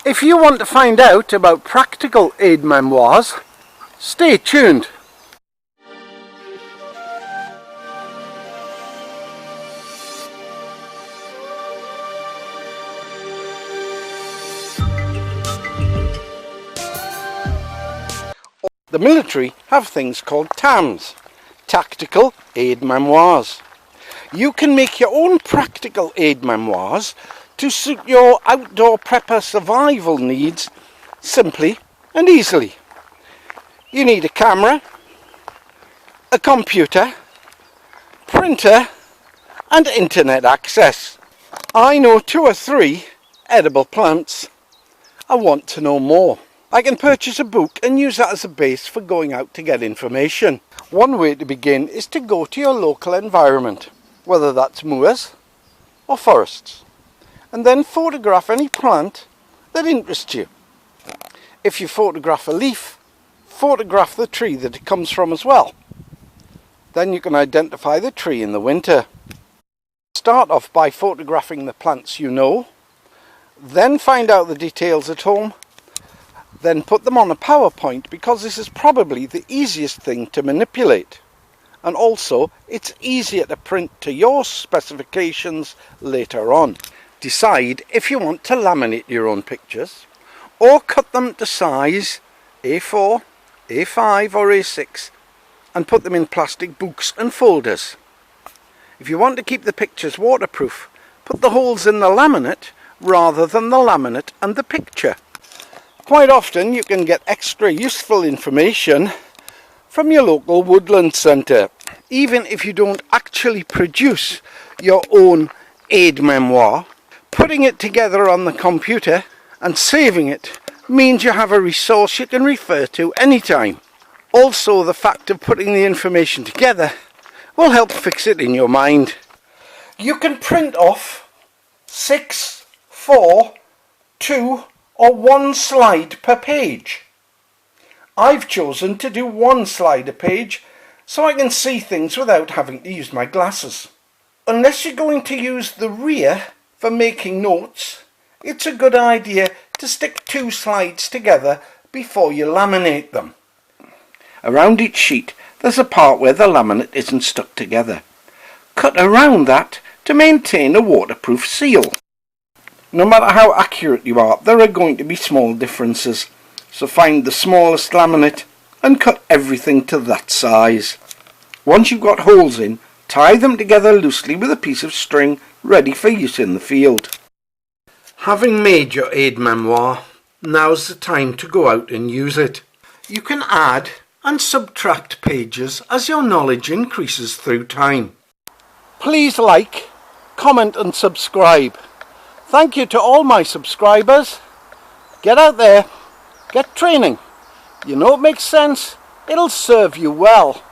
If you want to find out about practical aide memoirs, stay tuned. The military have things called TAMs, Tactical Aide Memoirs. You can make your own practical aide memoirs to suit your outdoor prepper survival needs simply and easily. You need a camera, a computer, printer and internet access. I know 2 or 3 edible plants. I want to know more. I can purchase a book and use that as a base for going out to get information. One way to begin is to go to your local environment, whether that's moors or forests, and then photograph any plant that interests you. If you photograph a leaf, photograph the tree that it comes from as well. Then you can identify the tree in the winter. Start off by photographing the plants you know, then find out the details at home, then put them on a PowerPoint, because this is probably the easiest thing to manipulate. And also, it's easier to print to your specifications later on. Decide if you want to laminate your own pictures or cut them to size A4, A5 or A6 and put them in plastic books and folders. If you want to keep the pictures waterproof, put the holes in the laminate rather than the laminate and the picture. Quite often you can get extra useful information from your local woodland centre. Even if you don't actually produce your own aide memoir, putting it together on the computer and saving it means you have a resource you can refer to anytime. Also, the fact of putting the information together will help fix it in your mind. You can print off 6, 4, 2 or 1 slide per page. I've chosen to do 1 slide a page so I can see things without having to use my glasses. Unless you're going to use the rear for making notes, it's a good idea to stick 2 slides together before you laminate them. Around each sheet there's a part where the laminate isn't stuck together. Cut around that to maintain a waterproof seal. No matter how accurate you are, there are going to be small differences, so find the smallest laminate and cut everything to that size. Once you've got holes in, tie them together loosely with a piece of string ready for use in the field. Having made your aide memoir, now's the time to go out and use it. You can add and subtract pages as your knowledge increases through time. Please like, comment and subscribe. Thank you to all my subscribers. Get out there, get training. You know it makes sense, it'll serve you well.